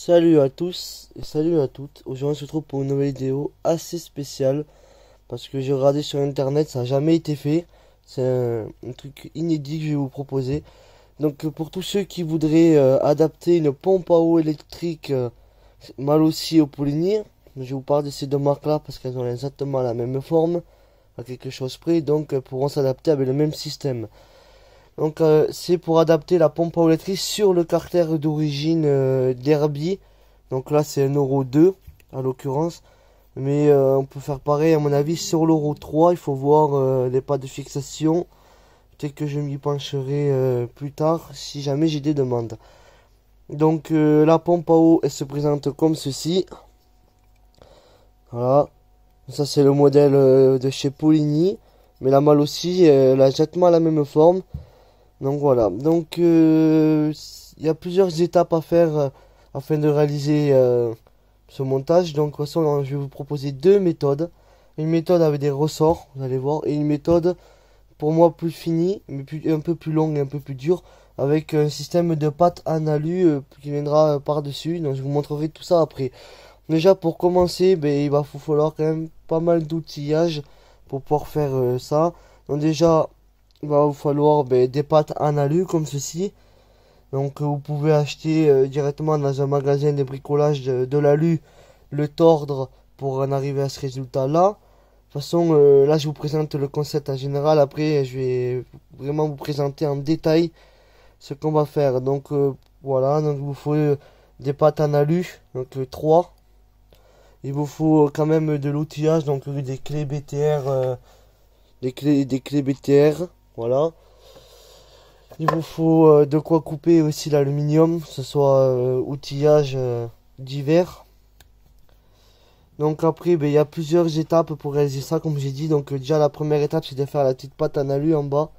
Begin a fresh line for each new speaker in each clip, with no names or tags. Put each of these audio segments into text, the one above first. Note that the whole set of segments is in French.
Salut à tous et salut à toutes. Aujourd'hui on se retrouve pour une nouvelle vidéo assez spéciale parce que j'ai regardé sur internet, ça n'a jamais été fait. C'est un truc inédit que je vais vous proposer. Donc pour tous ceux qui voudraient adapter une pompe à eau électrique mal aussi au Poligny, je vous parle de ces deux marques là parce qu'elles ont exactement la même forme, à quelque chose près, donc elles pourront s'adapter avec le même système. Donc c'est pour adapter la pompe à eau électrique sur le carter d'origine Derby. Donc là c'est un Euro 2 à l'occurrence. Mais on peut faire pareil à mon avis sur l'Euro 3. Il faut voir les pas de fixation. Peut-être que je m'y pencherai plus tard si jamais j'ai des demandes. Donc la pompe à eau elle se présente comme ceci. Voilà. Ça c'est le modèle de chez Poligny. Mais la malle aussi elle a exactement la même forme. Donc voilà, donc il y a plusieurs étapes à faire afin de réaliser ce montage. Donc de toute façon, je vais vous proposer deux méthodes. Une méthode avec des ressorts, vous allez voir, et une méthode pour moi plus finie, mais un peu plus longue et un peu plus dure, avec un système de patte en alu qui viendra par-dessus. Donc je vous montrerai tout ça après. Déjà pour commencer, ben, il va vous falloir quand même pas mal d'outillage pour pouvoir faire ça. Donc déjà, il va vous falloir des pattes en alu comme ceci. Donc vous pouvez acheter directement dans un magasin de bricolage de l'alu, le tordre pour en arriver à ce résultat là. De toute façon là je vous présente le concept en général, après je vais vraiment vous présenter en détail ce qu'on va faire. Donc voilà, donc il vous faut des pattes en alu, donc 3. Il vous faut quand même de l'outillage, donc des clés BTR, des clés BTR. Voilà. Il vous faut de quoi couper aussi l'aluminium, que ce soit outillage divers. Donc après, il y a plusieurs étapes pour réaliser ça, comme j'ai dit. Donc déjà la première étape, c'est de faire la petite patte en alu en bas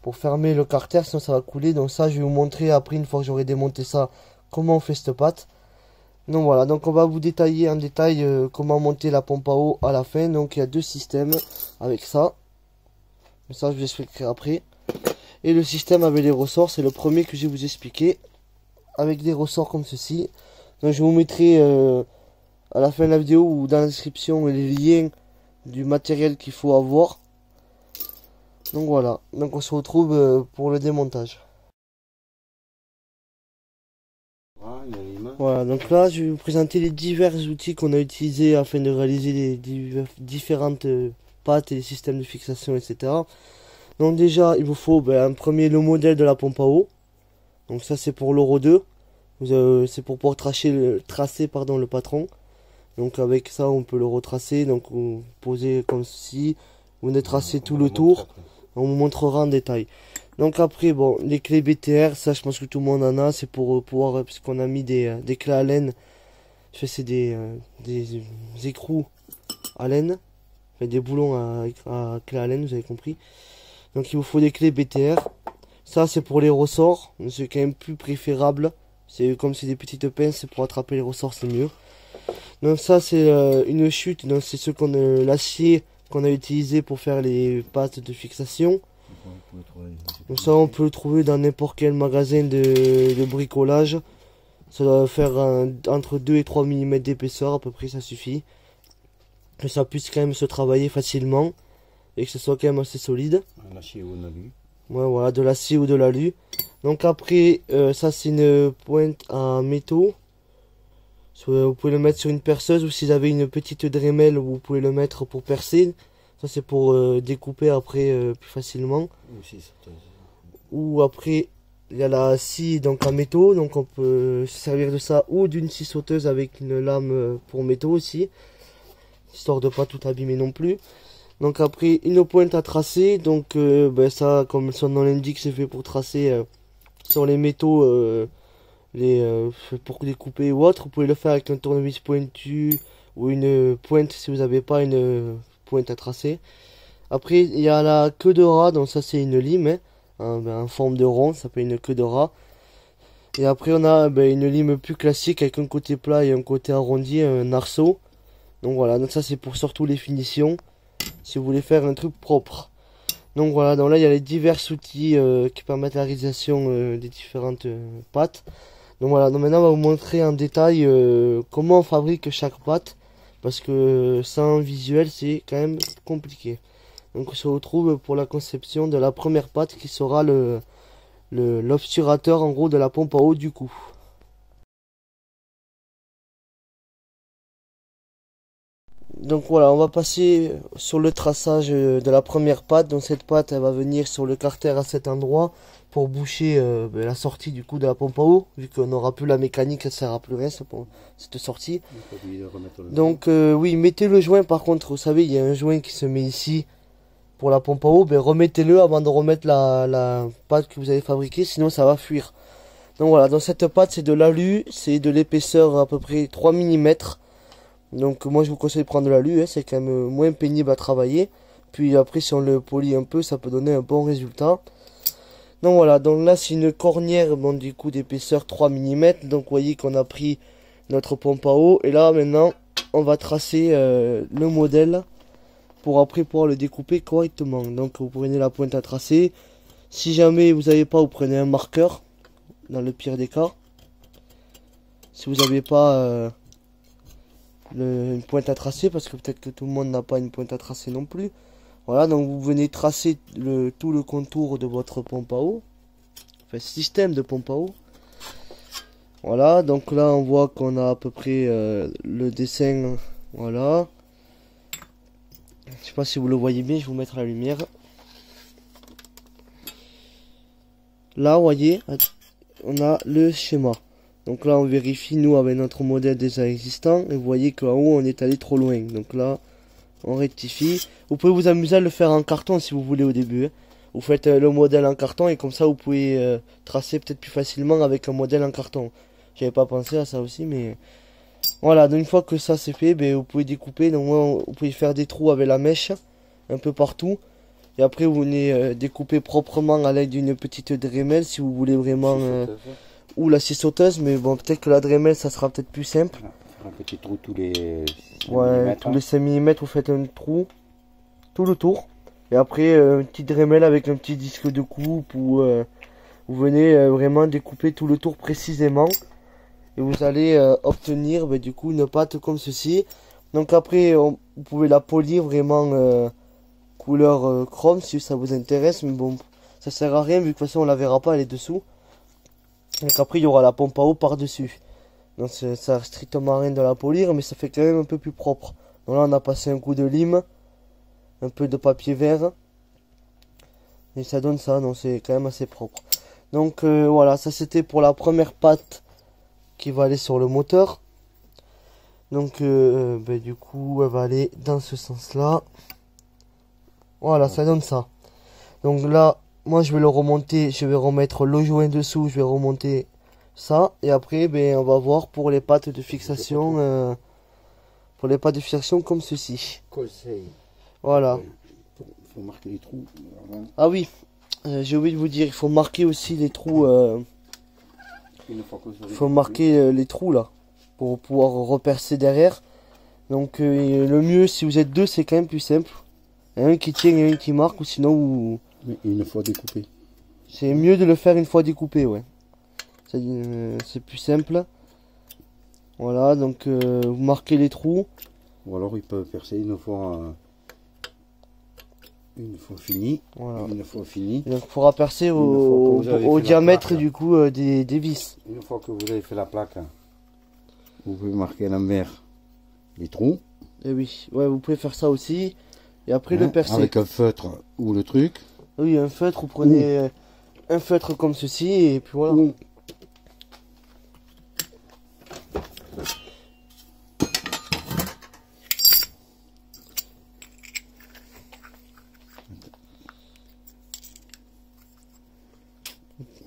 pour fermer le carter, sinon ça va couler. Donc ça, je vais vous montrer après, une fois que j'aurai démonté ça, comment on fait cette patte. Donc voilà, donc on va vous détailler en détail comment monter la pompe à eau à la fin. Donc il y a deux systèmes avec ça. Mais ça, je vous expliquerai après. Et le système avec les ressorts, c'est le premier que je vais vous expliquer. Avec des ressorts comme ceci. Donc je vous mettrai à la fin de la vidéo ou dans la description les liens du matériel qu'il faut avoir. Donc voilà, donc on se retrouve pour le démontage. Voilà, donc là je vais vous présenter les divers outils qu'on a utilisés afin de réaliser les différentes pattes et les systèmes de fixation, etc. Donc déjà il vous faut en premier le modèle de la pompe à eau. Donc ça c'est pour l'Euro 2. C'est pour pouvoir tracer le patron. Donc avec ça on peut le retracer. Donc vous posez comme ceci. Vous venez tracer tout le tour. On vous montrera en détail. Donc après, bon, les clés BTR, ça je pense que tout le monde en a. C'est pour pouvoir, puisqu'on a mis des clés à laine. C'est des écrous à laine. Enfin, des boulons à clés à laine, vous avez compris. Donc il vous faut des clés BTR. Ça c'est pour les ressorts. C'est quand même plus préférable. C'est comme c'est des petites pinces, pour attraper les ressorts, c'est mieux. Donc ça c'est une chute. Donc c'est l'acier qu'on a utilisé pour faire les pattes de fixation. Donc ça on peut le trouver dans n'importe quel magasin de bricolage. Ça doit faire entre 2 et 3 mm d'épaisseur à peu près, ça suffit. Que ça puisse quand même se travailler facilement. Et que ce soit quand même assez solide.
Un acier ou un alu.
Ouais, voilà, de l'acier ou de l'alu. Donc après, ça c'est une pointe à métaux. Vous pouvez le mettre sur une perceuse, ou si vous avez une petite Dremel, vous pouvez le mettre pour percer. Ça c'est pour découper après plus facilement. Ou après, il y a la scie donc en métaux, donc on peut se servir de ça, ou d'une scie sauteuse avec une lame pour métaux aussi, histoire de pas tout abîmer non plus. Donc après, une pointe à tracer, donc ça, comme son nom l'indique, c'est fait pour tracer sur les métaux, pour découper ou autre. Vous pouvez le faire avec un tournevis pointu ou une pointe si vous n'avez pas une pointe à tracer. Après, il y a la queue de rat, donc ça c'est une lime, hein, en forme de rond, ça s'appelle une queue de rat. Et après on a une lime plus classique avec un côté plat et un côté arrondi, un arceau. Donc voilà, donc ça c'est pour surtout les finitions, si vous voulez faire un truc propre. Donc voilà, donc là il y a les divers outils qui permettent la réalisation des différentes pattes. Donc voilà, donc maintenant on va vous montrer en détail comment on fabrique chaque pâte. Parce que sans visuel c'est quand même compliqué. Donc on se retrouve pour la conception de la première pâte qui sera l'obturateur en gros de la pompe à eau du coup. Donc voilà, on va passer sur le traçage de la première pâte. Donc cette pâte elle va venir sur le carter à cet endroit pour boucher la sortie du coup de la pompe à eau. Vu qu'on n'aura plus la mécanique, ça ne sert à plus rien pour cette sortie. Donc oui, mettez le joint par contre, vous savez il y a un joint qui se met ici pour la pompe à eau. Ben, remettez-le avant de remettre la pâte que vous avez fabriquée, sinon ça va fuir. Donc voilà, dans cette pâte c'est de l'alu, c'est de l'épaisseur à peu près 3 mm. Donc moi je vous conseille de prendre de l'alu, hein, c'est quand même moins pénible à travailler. Puis après si on le polit un peu, ça peut donner un bon résultat. Donc voilà, donc là c'est une cornière bon, du coup d'épaisseur 3 mm. Donc vous voyez qu'on a pris notre pompe à eau. Et là maintenant on va tracer le modèle pour après pouvoir le découper correctement. Donc vous prenez la pointe à tracer. Si jamais vous n'avez pas, vous prenez un marqueur, dans le pire des cas. Si vous n'avez pas... une pointe à tracer, parce que peut-être que tout le monde n'a pas une pointe à tracer non plus. Voilà, donc vous venez tracer tout le contour de votre pompe à eau, enfin système de pompe à eau. Voilà, donc là on voit qu'on a à peu près le dessin. Voilà, je sais pas si vous le voyez bien, je vais vous mettre la lumière. Là vous voyez, on a le schéma. Donc là on vérifie nous avec notre modèle déjà existant et vous voyez qu'en haut on est allé trop loin. Donc là on rectifie. Vous pouvez vous amuser à le faire en carton si vous voulez au début. Hein. Vous faites le modèle en carton et comme ça vous pouvez tracer peut-être plus facilement avec un modèle en carton. J'avais pas pensé à ça aussi mais voilà. Donc une fois que ça c'est fait, ben, vous pouvez découper. Donc vous pouvez faire des trous avec la mèche un peu partout. Et après vous venez découper proprement à l'aide d'une petite Dremel si vous voulez vraiment... ou la scie sauteuse, mais bon, peut-être que la Dremel ça sera peut-être plus simple.
Un petit trou tous les 5
ouais, tous les 5 mm, vous faites un trou tout le tour. Et après, une petite Dremel avec un petit disque de coupe où vous venez vraiment découper tout le tour précisément. Et vous allez obtenir du coup une pâte comme ceci. Donc après, vous pouvez la polir vraiment couleur chrome si ça vous intéresse. Mais bon, ça sert à rien vu que de toute façon on la verra pas, elle est dessous. Donc après il y aura la pompe à eau par dessus. Donc ça sert strictement à rien de la polir, mais ça fait quand même un peu plus propre. Donc là on a passé un coup de lime, un peu de papier vert. Et ça donne ça, donc c'est quand même assez propre. Donc voilà, ça c'était pour la première pâte qui va aller sur le moteur. Donc du coup elle va aller dans ce sens là. Voilà, ça donne ça. Donc là moi je vais le remonter, je vais remettre le joint dessous, je vais remonter ça. Et après on va voir pour les pattes de fixation comme ceci.
Conseil.
Voilà.
Il faut marquer les trous.
Ah oui, j'ai oublié de vous dire, il faut marquer aussi les trous. Il faut marquer les trous là pour pouvoir repercer derrière. Donc le mieux si vous êtes deux c'est quand même plus simple. Un qui tient et un qui marque, ou sinon vous...
Mais une fois découpé.
C'est mieux de le faire une fois découpé, ouais. C'est plus simple. Voilà, donc vous marquez les trous.
Ou alors il peut percer une fois fini.
Voilà.
Une fois fini.
Donc il faudra percer au diamètre du coup des vis.
Une fois que vous avez fait la plaque, vous pouvez marquer à l'envers les trous.
Et oui, ouais, vous pouvez faire ça aussi. Et après le percer.
Avec un feutre ou le truc.
Oui, un feutre, vous prenez un feutre comme ceci et puis voilà.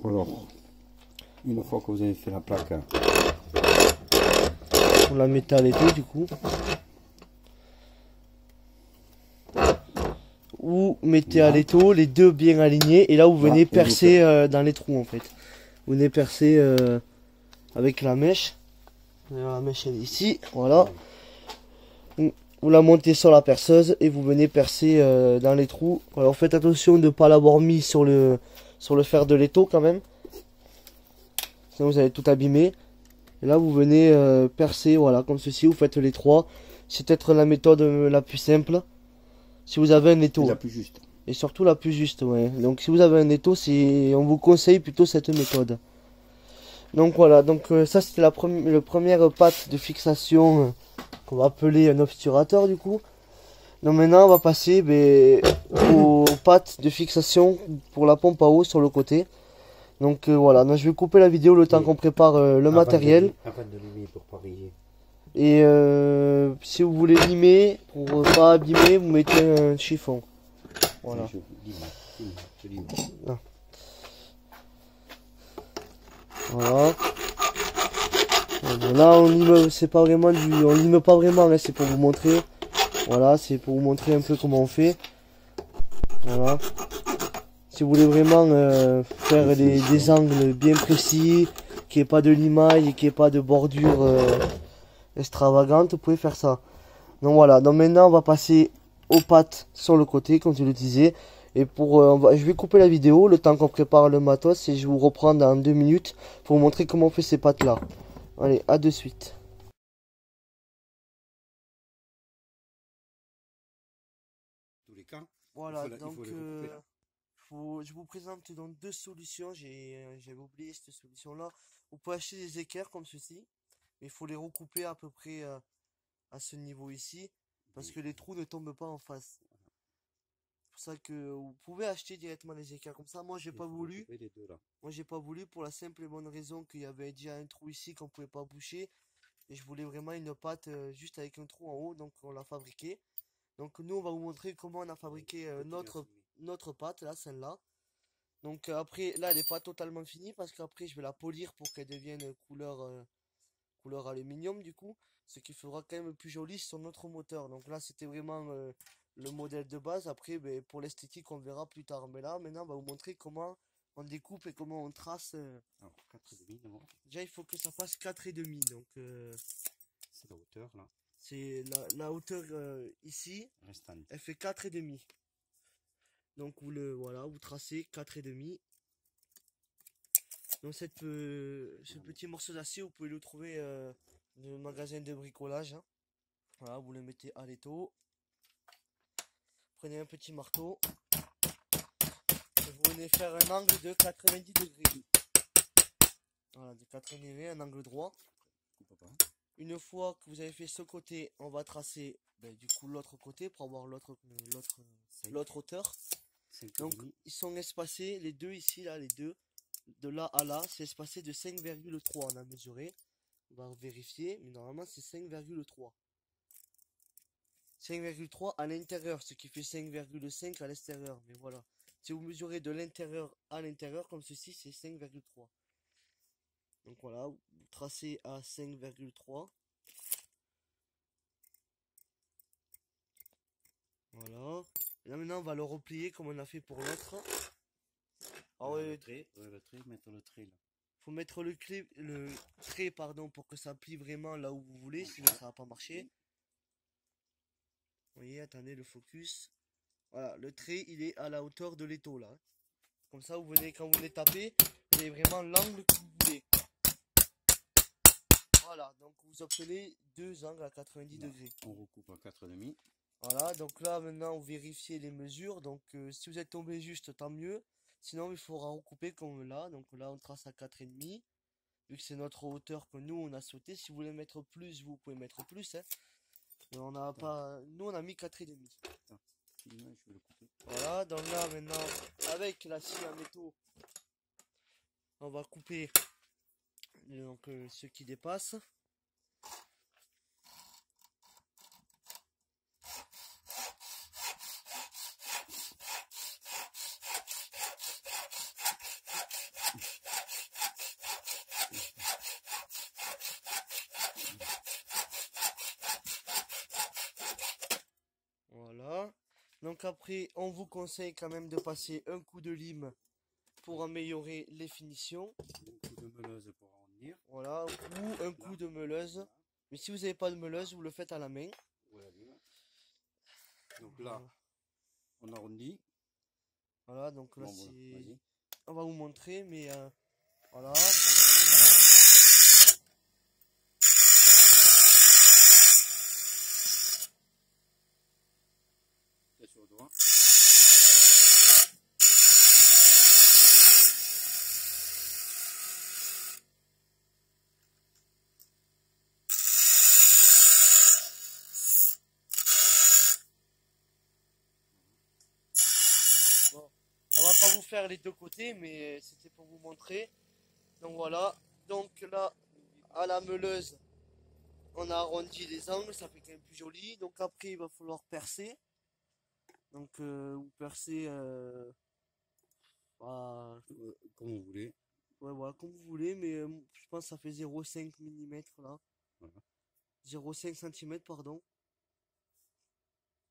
Alors, une fois que vous avez fait la plaque,
on la mettez à l'étau du coup. Vous mettez à l'étau les deux bien alignés et là vous venez percer dans les trous en fait. Vous venez percer avec la mèche. La mèche elle est ici, voilà. Vous la montez sur la perceuse et vous venez percer dans les trous. Alors faites attention de ne pas l'avoir mis sur le fer de l'étau quand même. sinon vous allez tout abîmer. Et là, vous venez percer, voilà, comme ceci, vous faites les trois. C'est peut-être la méthode la plus simple, si vous avez un étau.
C'est la plus juste.
Et surtout la plus juste, ouais. Donc si vous avez un étau, on vous conseille plutôt cette méthode. Donc voilà, donc ça c'était la première patte de fixation qu'on va appeler un obturateur du coup. Donc maintenant on va passer aux pattes de fixation pour la pompe à eau sur le côté. Donc voilà, donc je vais couper la vidéo le temps qu'on prépare le matériel.
Avant de limer pour pas rayer.
Et si vous voulez limer, pour pas abîmer, vous mettez un chiffon. Voilà.
Je lime.
Ah. Voilà. Là on lime, c'est pas vraiment on lime pas vraiment, là c'est pour vous montrer. Voilà, c'est pour vous montrer un peu comment on fait. Voilà. Si vous voulez vraiment faire des angles bien précis, qu'il n'y ait pas de limaille et qu'il n'y ait pas de bordure extravagante, vous pouvez faire ça. Donc voilà, donc maintenant on va passer aux pattes sur le côté, comme je le disais. Et je vais couper la vidéo le temps qu'on prépare le matos et je vous reprends dans 2 minutes pour vous montrer comment on fait ces pattes là. Allez, à de suite.
Tous les camps.
Voilà, donc je vous présente donc deux solutions. J'avais oublié cette solution là. Vous pouvez acheter des équerres comme ceci, mais il faut les recouper à peu près à ce niveau ici, parce que les trous ne tombent pas en face. C'est pour ça que vous pouvez acheter directement les équerres comme ça. Moi j'ai pas voulu.
Les deux, là.
Moi j'ai pas voulu pour la simple et bonne raison qu'il y avait déjà un trou ici qu'on pouvait pas boucher. Et je voulais vraiment une pâte juste avec un trou en haut, donc on l'a fabriqué. Donc nous on va vous montrer comment on a fabriqué notre pâte, là, celle-là. Donc après, là elle n'est pas totalement finie parce qu'après je vais la polir pour qu'elle devienne couleur aluminium du coup. Ce qui fera quand même plus joli sur notre moteur. Donc là c'était vraiment le modèle de base. Après pour l'esthétique on verra plus tard. Mais là maintenant on va vous montrer comment on découpe et comment on trace.
Alors 4,5 d'abord.
Déjà il faut que ça fasse 4,5. Donc
c'est la hauteur là.
C'est la hauteur ici.
Restante.
Elle fait 4,5. Donc vous tracez 4,5. Donc ce petit morceau d'acier, vous pouvez le trouver dans le magasin de bricolage. Hein. Voilà, vous le mettez à l'étau. Prenez un petit marteau. Et vous venez faire un angle de 90 degrés. Voilà, de 90 degrés, un angle droit. Une fois que vous avez fait ce côté, on va tracer du coup l'autre côté pour avoir l'autre hauteur. Donc ils sont espacés, les deux ici, là, les deux, de là à là, c'est espacé de 5,3. On a mesuré, on va vérifier, mais normalement c'est 5,3. 5,3 à l'intérieur, ce qui fait 5,5 à l'extérieur. Mais voilà, si vous mesurez de l'intérieur à l'intérieur, comme ceci, c'est 5,3. Donc voilà, vous tracez à 5,3. Voilà. Et là maintenant on va le replier comme on a fait pour l'autre.
Le trait, mettre le trait là.
Faut mettre le trait pardon pour que ça plie vraiment là où vous voulez, sinon ça va pas marcher. Vous voyez, attendez le focus. Voilà, le trait il est à la hauteur de l'étau là. Comme ça vous venez, quand vous les tapez, vous avez vraiment l'angle que vous voulez. Voilà, donc vous obtenez deux angles à 90 degrés.
On recoupe à 4,5.
Voilà, donc là maintenant vous vérifiez les mesures. Donc si vous êtes tombé juste, tant mieux. Sinon il faudra recouper comme là. Donc là on trace à 4,5. Vu que c'est notre hauteur que nous on a sauté. Si vous voulez mettre plus, vous pouvez mettre plus. Hein. Mais on n'a pas. Nous on a mis 4,5.
Je vais le couper.
Voilà, donc là maintenant avec la scie à métaux, on va couper donc ce qui dépasse. Voilà. Donc après, on vous conseille quand même de passer un coup de lime pour améliorer les finitions.
Un coup de meuleuse pour arrondir.
Voilà, ou un coup de meuleuse. Mais si vous n'avez pas de meuleuse, vous le faites à la main.
Donc là, on arrondit.
Voilà, donc là
bon,
on va vous montrer, mais voilà.
doigt.
Bon, on va pas vous faire les deux côtés, mais c'était pour vous montrer. Donc voilà. Donc là, à la meuleuse, on a arrondi les angles, ça fait quand même plus joli. Donc après, il va falloir percer. Donc vous percez
Comme vous voulez.
ouais, voilà, comme vous voulez, mais je pense que ça fait 0,5 mm là.
Voilà.
0,5 cm, pardon.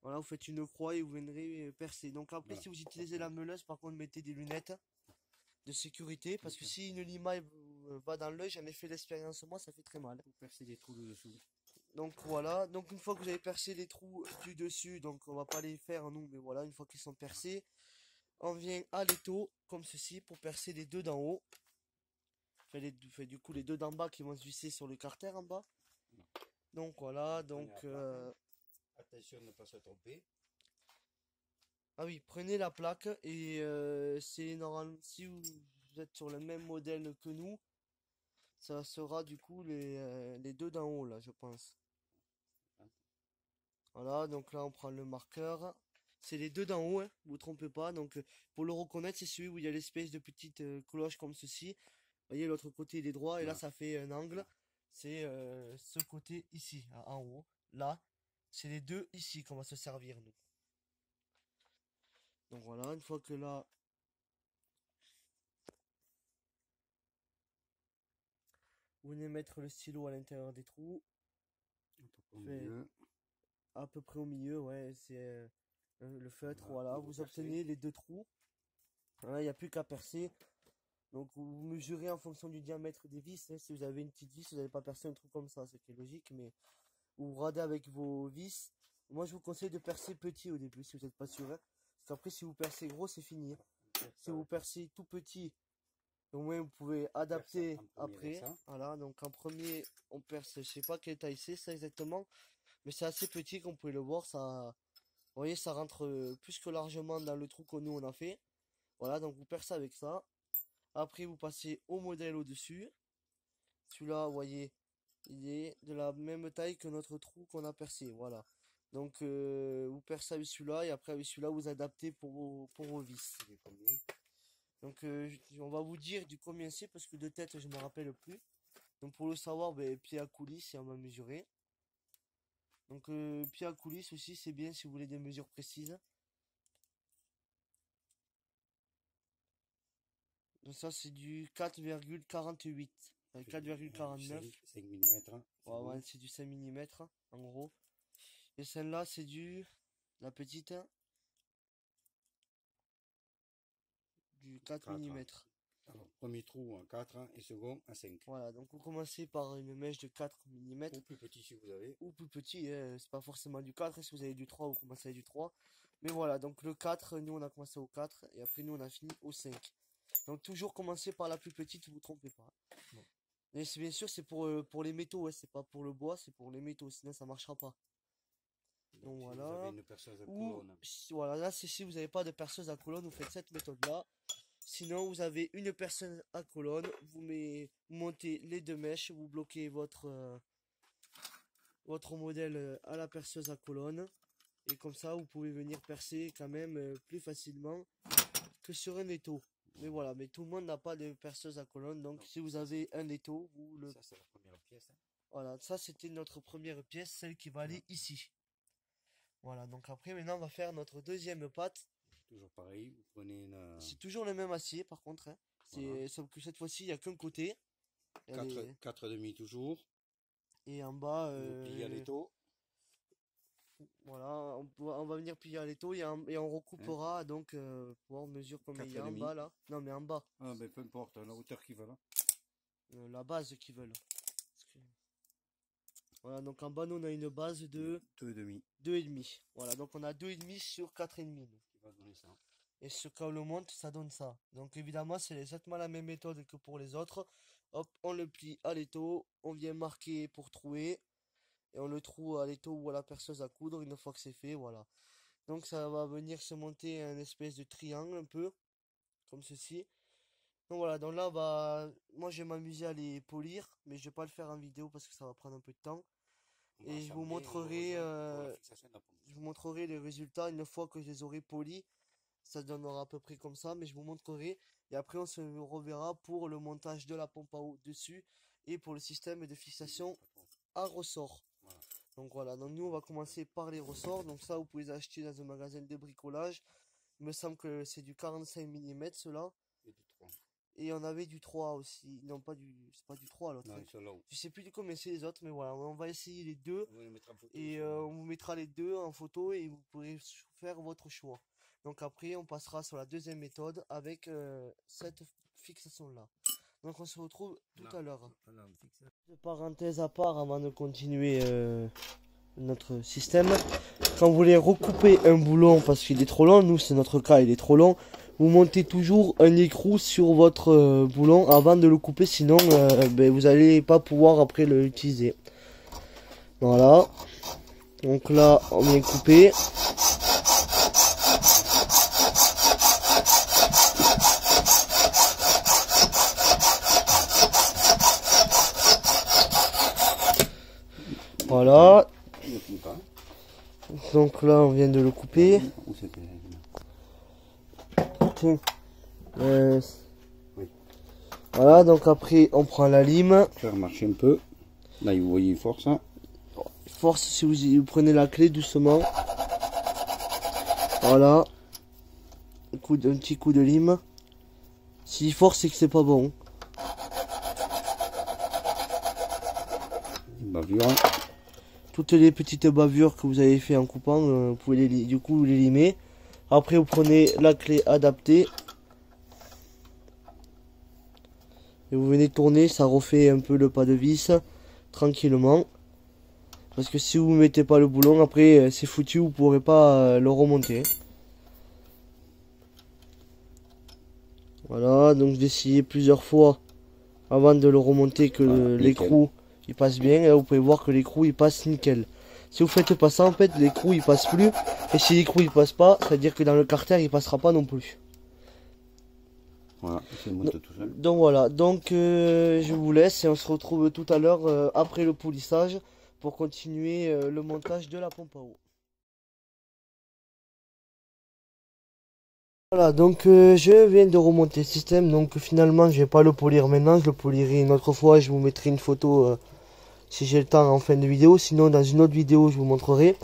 Voilà, vous faites une croix et vous viendrez percer. Donc après,
Voilà.
si vous utilisez la meuleuse, par contre, mettez des lunettes de sécurité, parce que si une limaille va dans l'œil, j'en ai fait l'expérience moi, ça fait très mal.
Pour percer des trous dessous.
Donc voilà, donc une fois que vous avez percé les trous du dessus, donc on va pas les faire nous, mais voilà, une fois qu'ils sont percés, on vient à l'étau, comme ceci, pour percer les deux d'en haut. Fait du coup les deux d'en bas qui vont se visser sur le carter en bas. Donc voilà, donc
Attention de ne pas se tromper.
ah oui, prenez la plaque et c'est normal si vous êtes sur le même modèle que nous, ça sera du coup les deux d'en haut là, je pense. Voilà, donc là on prend le marqueur. C'est les deux d'en haut, hein, vous trompez pas. Donc pour le reconnaître, c'est celui où il y a l'espèce de petite cloche comme ceci. Vous voyez, l'autre côté il est droit et là
Voilà.
ça fait un angle. C'est ce côté ici, en haut. Là, c'est les deux ici qu'on va se servir nous. Donc voilà, une fois que là, vous venez mettre le stylo à l'intérieur des trous.
Au milieu.
À peu près au milieu, ouais, c'est le feutre,
Voilà,
voilà.
vous
Vous
percez.
obtenez les deux trous. Voilà, il n'y a plus qu'à percer. Donc vous mesurez en fonction du diamètre des vis, hein. Si vous avez une petite vis, vous n'allez pas percer un trou comme ça, ce qui est logique, mais vous radez avec vos vis. Moi je vous conseille de percer petit au début si vous n'êtes pas sûr, hein. Parce qu'après si vous percez gros, c'est fini, hein. Si vous percez tout petit, au moins vous pouvez adapter après. Voilà, donc en premier on perce, je sais pas quelle taille c'est ça exactement, mais c'est assez petit comme vous pouvez le voir, ça, vous voyez, ça rentre plus que largement dans le trou que nous on a fait. Voilà, donc vous percez avec ça. Après, vous passez au modèle au-dessus. Celui-là, vous voyez, il est de la même taille que notre trou qu'on a percé. Voilà. Donc, vous percez avec celui-là et après, avec celui-là, vous adaptez pour vos vis. Donc, on va vous dire du combien c'est parce que de tête, je ne me rappelle plus. Donc, pour le savoir, ben, pied à coulisse et on va mesurer. Donc, pied à coulisse aussi, c'est bien si vous voulez des mesures précises. Donc, ça, c'est du 4,48. 4,49.
5 mm.
Ouais, ouais, c'est du 5 mm en gros. Et celle-là, c'est la petite, du 4 mm.
Alors, premier trou en 4 et second en 5.
Voilà, donc vous commencez par une mèche de 4 mm.
Ou plus petit si vous avez.
Ou plus petit, hein, c'est pas forcément du 4. Si vous avez du 3, vous commencez avec du 3. Mais voilà, donc le 4, nous on a commencé au 4 et après nous on a fini au 5. Donc toujours commencer par la plus petite, vous trompez pas. Bon. Et c'est bien sûr, c'est pour les métaux, ouais, c'est pas pour le bois, c'est pour les métaux, sinon ça marchera pas. Donc
si
voilà.
vous avez une perceuse à
Ou
colonne.
voilà, là c'est si vous n'avez pas de perceuse à colonne, vous faites cette méthode là. Sinon vous avez une perceuse à colonne, vous montez les deux mèches, vous bloquez votre modèle à la perceuse à colonne. Et comme ça vous pouvez venir percer quand même plus facilement que sur un étau. Mais voilà, mais tout le monde n'a pas de perceuse à colonne, donc si vous avez un étau, vous le...
Ça c'est la première pièce. Hein.
Voilà, ça c'était notre première pièce, celle qui va aller ici. Voilà, donc après maintenant on va faire notre deuxième pâte.
Toujours pareil, vous prenez une...
C'est toujours le même acier par contre, hein.
Voilà.
Sauf que cette fois-ci il n'y a qu'un côté.
4,5 toujours.
Et en bas,
Vous pliez à l'étau.
voilà, on va venir plier à l'étau et on recoupera donc pour voir mesure combien il y a en bas là. Non mais en bas.
Ah ben peu importe, la hauteur qu'ils veulent. Hein.
La base qu'ils veulent. Voilà, donc en bas nous on a une base de
2,5.
2,5. Voilà, donc on a 2,5 sur 4,5.
Qui va donner ça.
Et ce quand on le monte, ça donne ça. Donc évidemment, c'est exactement la même méthode que pour les autres. Hop, on le plie à l'étau, on vient marquer pour trouer. Et on le troue à l'étau ou à la perceuse à coudre une fois que c'est fait, voilà. Donc ça va venir se monter un espèce de triangle un peu, comme ceci. Donc voilà, donc là, moi je vais m'amuser à les polir, mais je vais pas le faire en vidéo parce que ça va prendre un peu de temps.
On va
Et
assembler le rejoint pour la fixation de la pompe.
je vous montrerai les résultats une fois que je les aurai polis. Ça donnera à peu près comme ça, mais je vous montrerai. Et après, on se reverra pour le montage de la pompe à eau dessus et pour le système de fixation à ressort.
Voilà.
Donc voilà, donc nous on va commencer par les ressorts. Donc ça, vous pouvez les acheter dans un magasin de bricolage. Il me semble que c'est du 45 mm cela.
Et du 3.
Et on avait du 3 aussi. Non, pas du. C'est pas du 3 l'autre.
Non, ils sont là-haut.
Je sais plus du combien c'est les autres, mais voilà, on va essayer les deux.
On va les mettre en photo.
Et on vous mettra les deux en photo et vous pourrez faire votre choix. Donc après, on passera sur la deuxième méthode avec cette fixation-là. Donc on se retrouve tout à l'heure. Parenthèse à part avant de continuer notre système. Quand vous voulez recouper un boulon parce qu'il est trop long, nous c'est notre cas, il est trop long. Vous montez toujours un écrou sur votre boulon avant de le couper, sinon vous n'allez pas pouvoir après l'utiliser. Voilà. Donc là, on vient couper. Voilà. Donc là, on vient de le couper.
Oui.
Voilà, donc après, on prend la lime.
Faire marcher un peu. Là, vous voyez, il force. Hein.
Force si vous prenez la clé doucement. Voilà. Un petit coup de lime. S'il force, c'est que c'est pas bon.
Bavure.
Toutes les petites bavures que vous avez fait en coupant, vous pouvez du coup les limer. Après, vous prenez la clé adaptée. Et vous venez tourner, ça refait un peu le pas de vis. Tranquillement. Parce que si vous ne mettez pas le boulon, après c'est foutu, vous ne pourrez pas le remonter. Voilà, donc d'essayer plusieurs fois avant de le remonter que
voilà,
l'écrou il passe bien. Et là, vous pouvez voir que l'écrou il passe nickel. Si vous faites pas ça, en fait, l'écrou il passe plus. Et si l'écrou il passe pas, ça veut dire que dans le carter il passera pas non plus.
Voilà, c'est monté tout seul.
Donc voilà, donc je vous laisse et on se retrouve tout à l'heure après le polissage pour continuer le montage de la pompe à eau. Voilà, donc je viens de remonter le système, donc finalement je vais pas le polir maintenant, je le polirai une autre fois, je vous mettrai une photo si j'ai le temps en fin de vidéo, sinon dans une autre vidéo je vous montrerai.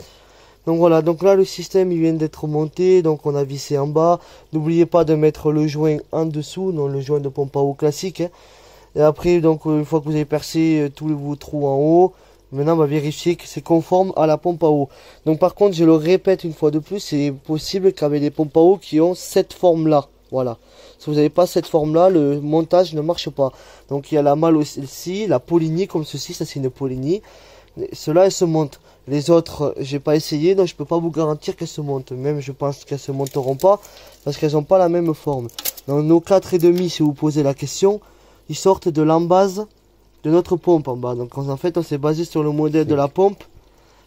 Donc voilà, donc là le système il vient d'être monté, donc on a vissé en bas. N'oubliez pas de mettre le joint en dessous, non le joint de pompe à eau classique. Hein. Et après, donc une fois que vous avez percé tous vos trous en haut, maintenant on va vérifier que c'est conforme à la pompe à eau. Donc par contre, je le répète une fois de plus, c'est possible qu'avec des pompes à eau qui ont cette forme-là. Voilà. Si vous n'avez pas cette forme-là, le montage ne marche pas. Donc il y a la malle aussi, la poligny comme ceci, ça c'est une poligny. Cela elle se monte. Les autres, j'ai pas essayé, donc je peux pas vous garantir qu'elles se montent. Même je pense qu'elles se monteront pas parce qu'elles n'ont pas la même forme. Dans nos 4,5, si vous posez la question, ils sortent de l'embase de notre pompe en bas. Donc en fait, on s'est basé sur le modèle de la pompe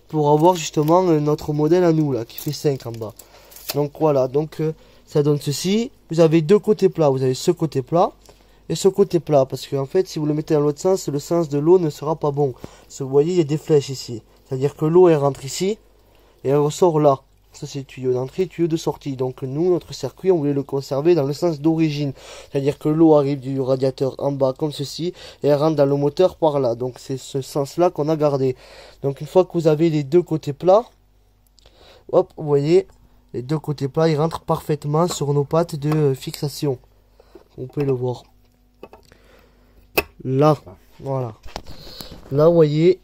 pour avoir justement notre modèle à nous là qui fait 5 en bas. Donc voilà, donc ça donne ceci. Vous avez deux côtés plats. Vous avez ce côté plat et ce côté plat parce que en fait, si vous le mettez dans l'autre sens, le sens de l'eau ne sera pas bon. Parce que vous voyez, il y a des flèches ici. C'est-à-dire que l'eau elle rentre ici et elle ressort là. Ça c'est tuyau d'entrée, tuyau de sortie. Donc nous, notre circuit, on voulait le conserver dans le sens d'origine. C'est-à-dire que l'eau arrive du radiateur en bas comme ceci et elle rentre dans le moteur par là. Donc c'est ce sens-là qu'on a gardé. Donc une fois que vous avez les deux côtés plats, hop, vous voyez, les deux côtés plats, ils rentrent parfaitement sur nos pattes de fixation. Vous pouvez le voir. Là, voilà. Là, vous voyez,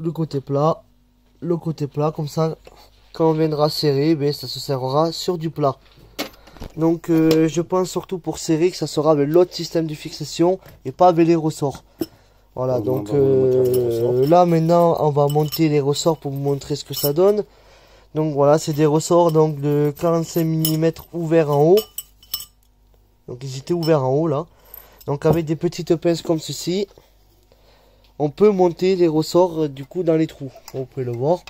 le côté plat, comme ça, quand on viendra serrer, ben, ça se serrera sur du plat. Donc je pense surtout pour serrer que ça sera avec l'autre système de fixation et pas avec les ressorts. Voilà, donc là maintenant on va monter les ressorts pour vous montrer ce que ça donne. Donc voilà, c'est des ressorts donc de 45 mm ouverts en haut. Donc ils étaient ouverts en haut là. Donc avec des petites pinces comme ceci, on peut monter les ressorts du coup dans les trous. Vous pouvez le voir.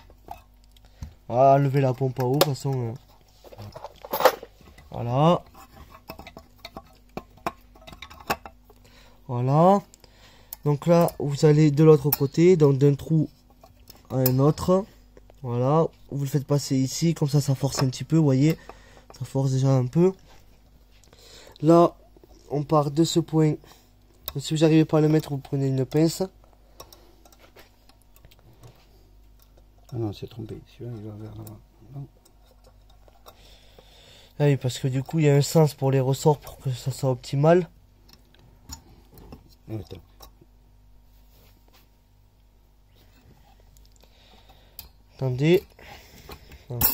Voilà, enlever la pompe à eau, de toute façon. Voilà. Voilà. Donc là, vous allez de l'autre côté, donc d'un trou à un autre. Voilà. Vous le faites passer ici, comme ça force un petit peu, vous voyez. Ça force déjà un peu. Là, on part de ce point. Si vous n'arrivez pas à le mettre, vous prenez une pince.
Ah non, c'est trompé. Celui-là, il va vers là-bas. Non.
Ah oui, parce que du coup, il y a un sens pour les ressorts pour que ça soit optimal.
Attends.
Attendez. Voilà.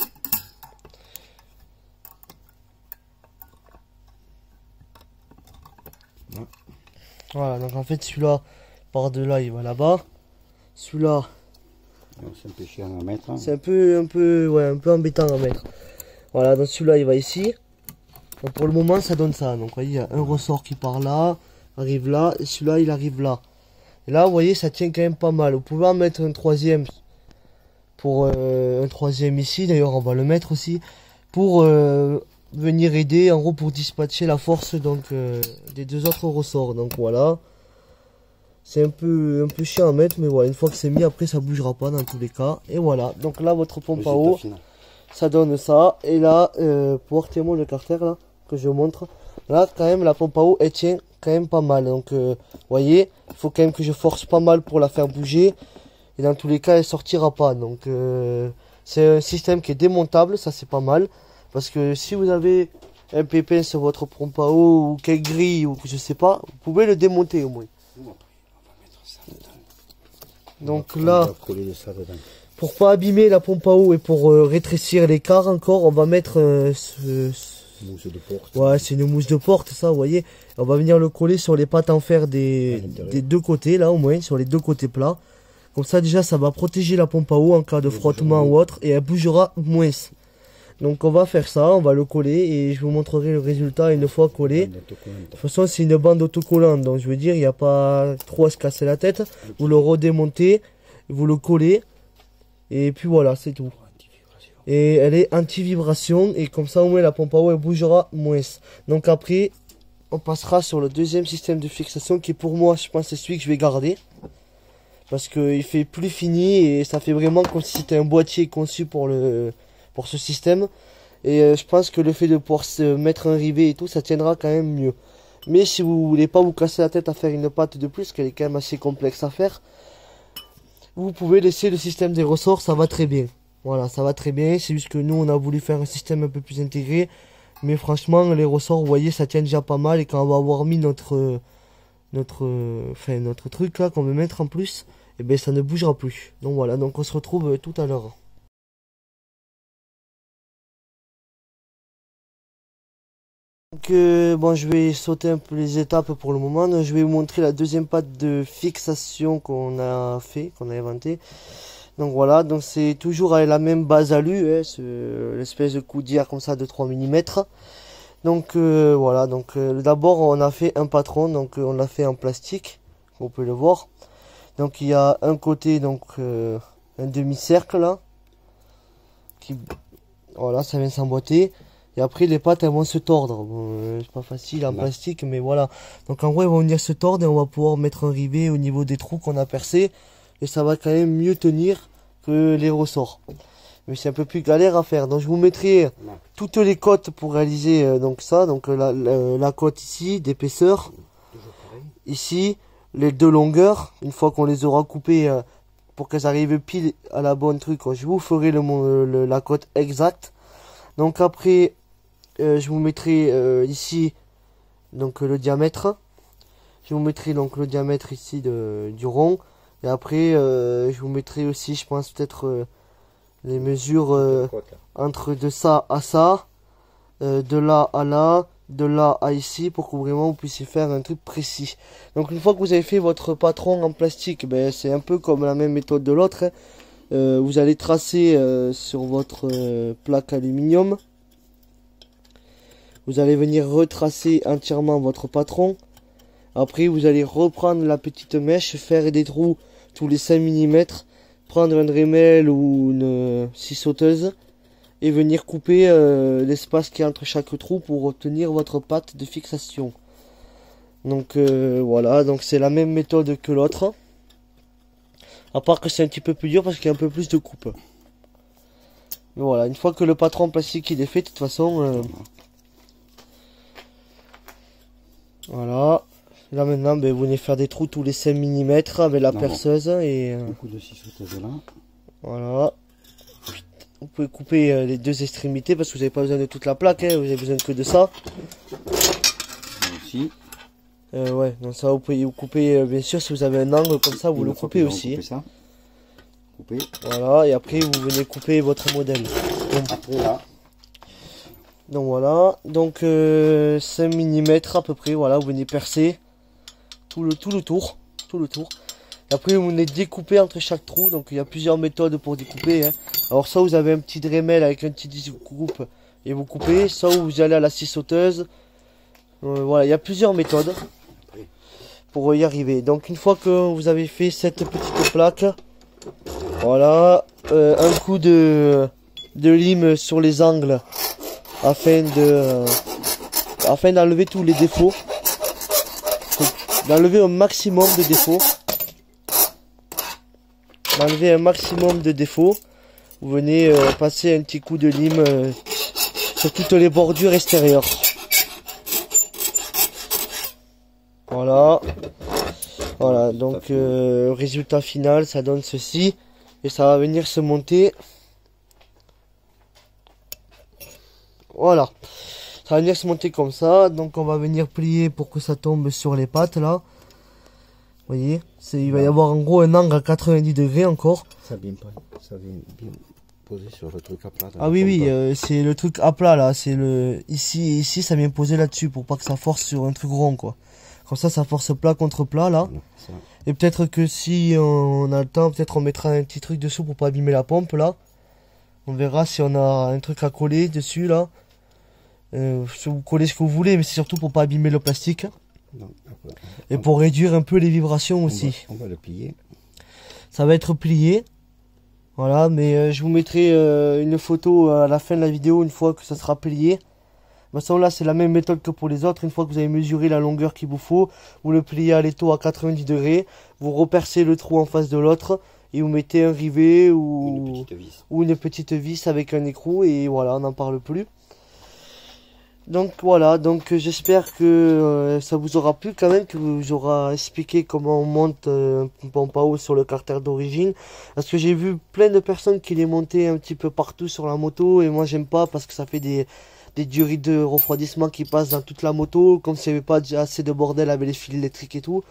Voilà, donc en fait, celui-là, par de là, il va là-bas. Celui-là,
c'est un peu chiant à mettre. Hein.
c'est un peu embêtant à mettre. Voilà, donc celui-là, il va ici. Donc pour le moment, ça donne ça. Donc, vous voyez, il y a un ressort qui part là, arrive là, et celui-là, il arrive là. Et là, vous voyez, ça tient quand même pas mal. Vous pouvez en mettre un troisième pour un troisième ici. D'ailleurs, on va le mettre aussi pour venir aider, en gros, pour dispatcher la force donc des deux autres ressorts. Donc voilà. C'est un peu chiant à mettre, mais voilà, une fois que c'est mis, après ça bougera pas dans tous les cas. Et voilà, donc là votre pompe à eau, ça donne ça. Et là, portez-moi le carter là, que je montre. Là, quand même, la pompe à eau, elle tient quand même pas mal. Donc, vous voyez, il faut quand même que je force pas mal pour la faire bouger. Et dans tous les cas, elle sortira pas. Donc, c'est un système qui est démontable, ça c'est pas mal. Parce que si vous avez un pépin sur votre pompe à eau, ou qu'elle grille, ou je sais pas, vous pouvez le démonter au moins. Donc là, pour pas abîmer la pompe à eau et pour rétrécir l'écart encore, on va mettre
mousse de porte.
Ouais, c'est une mousse de porte, ça, vous voyez. On va venir le coller sur les pattes en fer des deux côtés, là, au moins, sur les deux côtés plats. Comme ça, déjà, ça va protéger la pompe à eau en cas de frottement ou autre, et elle bougera moins. Donc, on va faire ça, on va le coller, et je vous montrerai le résultat une fois collé. De toute façon, c'est une bande autocollante, donc je veux dire, il n'y a pas trop à se casser la tête. Vous le redémontez, vous le collez, et puis voilà, c'est tout. Et elle est anti-vibration, et comme ça, au moins, la pompe à eau, elle bougera moins. Donc après, on passera sur le deuxième système de fixation, qui pour moi, je pense, c'est celui que je vais garder. Parce qu'il fait plus fini, et ça fait vraiment comme si c'était un boîtier conçu pour ce système. Et je pense que le fait de pouvoir se mettre un rivet et tout, ça tiendra quand même mieux. Mais si vous voulez pas vous casser la tête à faire une patte de plus, qu'elle est quand même assez complexe à faire, vous pouvez laisser le système des ressorts, ça va très bien. Voilà, ça va très bien, c'est juste que nous on a voulu faire un système un peu plus intégré. Mais franchement, les ressorts, vous voyez, ça tient déjà pas mal. Et quand on va avoir mis notre truc là qu'on veut mettre en plus, et ben ça ne bougera plus. Donc voilà, donc on se retrouve tout à l'heure. Donc bon, je vais sauter un peu les étapes pour le moment. Donc, je vais vous montrer la deuxième patte de fixation qu'on a inventé. Donc voilà, donc c'est toujours avec la même base alu, hein, l'espèce de coudière comme ça de 3 mm. Donc voilà, donc d'abord on a fait un patron, donc on l'a fait en plastique, vous pouvez le voir. Donc il y a un côté, donc un demi-cercle là, voilà, ça vient s'emboîter. Et après les pattes elles vont se tordre. Bon, c'est pas facile en plastique, mais voilà. Donc en gros elles vont venir se tordre et on va pouvoir mettre un rivet au niveau des trous qu'on a percés. Et ça va quand même mieux tenir que les ressorts. Mais c'est un peu plus galère à faire. Donc je vous mettrai toutes les cotes pour réaliser donc ça. Donc la cote ici d'épaisseur. Ici les deux longueurs. Une fois qu'on les aura coupées pour qu'elles arrivent pile à la bonne truc, je vous ferai la cote exacte. Donc après je vous mettrai ici donc le diamètre. Je vous mettrai donc le diamètre ici du rond. Et après, je vous mettrai aussi, je pense, peut-être les mesures entre de ça à ça, de là à là, de là à ici, pour que vraiment vous puissiez faire un truc précis. Donc une fois que vous avez fait votre patron en plastique, ben, c'est un peu comme la même méthode de l'autre. Hein. Vous allez tracer sur votre plaque aluminium. Vous allez venir retracer entièrement votre patron. Après, vous allez reprendre la petite mèche, faire des trous tous les 5 mm, prendre un Dremel ou une scie sauteuse et venir couper l'espace qui est entre chaque trou pour obtenir votre pâte de fixation. Donc voilà, donc c'est la même méthode que l'autre. À part que c'est un petit peu plus dur parce qu'il y a un peu plus de coupe. Mais voilà, une fois que le patron plastique il est fait, de toute façon... voilà. Là maintenant, ben, vous venez faire des trous tous les 5 mm avec la perceuse. Et,
beaucoup de scie sauteuse là.
voilà. Vous pouvez couper les deux extrémités parce que vous n'avez pas besoin de toute la plaque, hein, vous avez besoin que de ça.
Ici.
Ouais, donc ça vous pouvez vous couper, bien sûr, si vous avez un angle comme ça, vous le coupez aussi.
Ça. Couper.
Voilà, et après vous venez couper votre modèle. Donc,
après là.
Donc voilà, donc 5 mm à peu près, voilà, vous venez percer tout le tour. Et après vous venez découper entre chaque trou, donc il y a plusieurs méthodes pour découper. Hein. Alors soit vous avez un petit Dremel avec un petit découpe et vous coupez, soit vous allez à la scie sauteuse. Voilà, il y a plusieurs méthodes pour y arriver. Donc une fois que vous avez fait cette petite plaque, voilà, un coup de lime sur les angles afin d'enlever tous les défauts, d'enlever un maximum de défauts. Vous venez passer un petit coup de lime sur toutes les bordures extérieures. Voilà, donc résultat final, ça donne ceci et ça va venir se monter. Voilà, ça va venir se monter comme ça. Donc on va venir plier pour que ça tombe sur les pattes là. Vous voyez, il va y avoir en gros un angle à 90 degrés encore.
Ça vient bien posé sur le truc à plat.
Ah oui, c'est le truc à plat là. C'est le ici ça vient poser là-dessus pour pas que ça force sur un truc rond quoi. Comme ça force plat contre plat là.
Ça.
Et peut-être que si on a le temps, peut-être on mettra un petit truc dessous pour pas abîmer la pompe là. On verra si on a un truc à coller dessus là. Vous collez ce que vous voulez, mais c'est surtout pour pas abîmer le plastique.
Non,
et pour réduire un peu les vibrations aussi.
On va le plier.
Ça va être plié. Voilà, mais je vous mettrai une photo à la fin de la vidéo une fois que ça sera plié. De toute façon là c'est la même méthode que pour les autres. Une fois que vous avez mesuré la longueur qu'il vous faut, vous le pliez à l'étau à 90 degrés. Vous repercez le trou en face de l'autre. Et vous mettez un rivet ou une petite vis avec un écrou. Et voilà, on n'en parle plus. Donc voilà, j'espère que ça vous aura plu quand même, que vous aura expliqué comment on monte une pompe à eau sur le carter d'origine. Parce que j'ai vu plein de personnes qui les montaient un petit peu partout sur la moto et moi j'aime pas parce que ça fait des durées de refroidissement qui passent dans toute la moto, comme s'il n'y avait pas déjà assez de bordel avec les fils électriques et tout.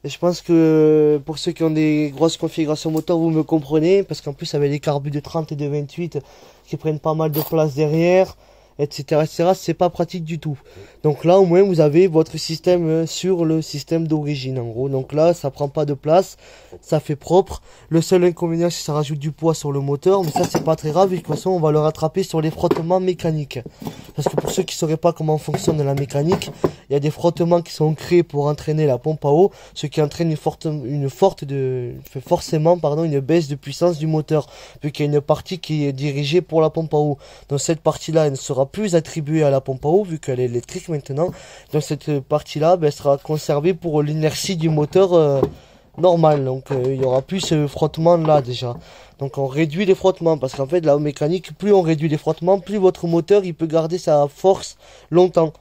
Et je pense que pour ceux qui ont des grosses configurations moteur, vous me comprenez, parce qu'en plus avec les carbus de 30 et de 28 qui prennent pas mal de place derrière, etc., c'est pas pratique du tout. Donc là au moins vous avez votre système sur le système d'origine en gros. Donc là ça prend pas de place, ça fait propre. Le seul inconvénient c'est que ça rajoute du poids sur le moteur, mais ça c'est pas très grave, de toute façon on va le rattraper sur les frottements mécaniques. Parce que pour ceux qui sauraient pas comment fonctionne la mécanique, il y a des frottements qui sont créés pour entraîner la pompe à eau, ce qui entraîne forcément une baisse de puissance du moteur, vu qu'il y a une partie qui est dirigée pour la pompe à eau. Donc cette partie-là, elle ne sera plus attribuée à la pompe à eau, vu qu'elle est électrique maintenant. Donc cette partie-là, elle sera conservée pour l'inertie du moteur normal. Donc il y aura plus ce frottement-là déjà. Donc on réduit les frottements, parce qu'en fait la mécanique, plus on réduit les frottements, plus votre moteur il peut garder sa force longtemps.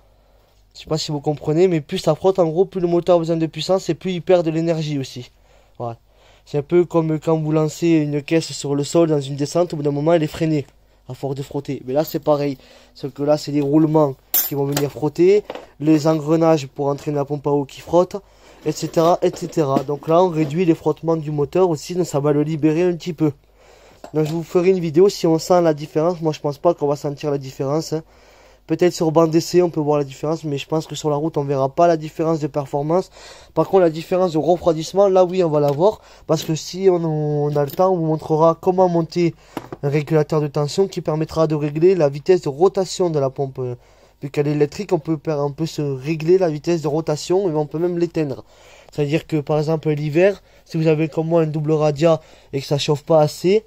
Je sais pas si vous comprenez, mais plus ça frotte en gros, plus le moteur a besoin de puissance et plus il perd de l'énergie aussi. Voilà. C'est un peu comme quand vous lancez une caisse sur le sol dans une descente, au bout d'un moment elle est freinée à force de frotter. Mais là c'est pareil, sauf que là c'est les roulements qui vont venir frotter, les engrenages pour entraîner la pompe à eau qui frotte, etc., etc. Donc là on réduit les frottements du moteur aussi, donc ça va le libérer un petit peu. Donc je vous ferai une vidéo si on sent la différence. Moi je pense pas qu'on va sentir la différence, hein. Peut-être sur bande d'essai on peut voir la différence, mais je pense que sur la route on verra pas la différence de performance. Par contre la différence de refroidissement, là oui on va la voir, parce que si on a le temps, on vous montrera comment monter un régulateur de tension qui permettra de régler la vitesse de rotation de la pompe. Vu qu'elle est électrique, on peut se régler la vitesse de rotation et on peut même l'éteindre. C'est-à-dire que par exemple l'hiver, si vous avez comme moi un double radiat et que ça chauffe pas assez,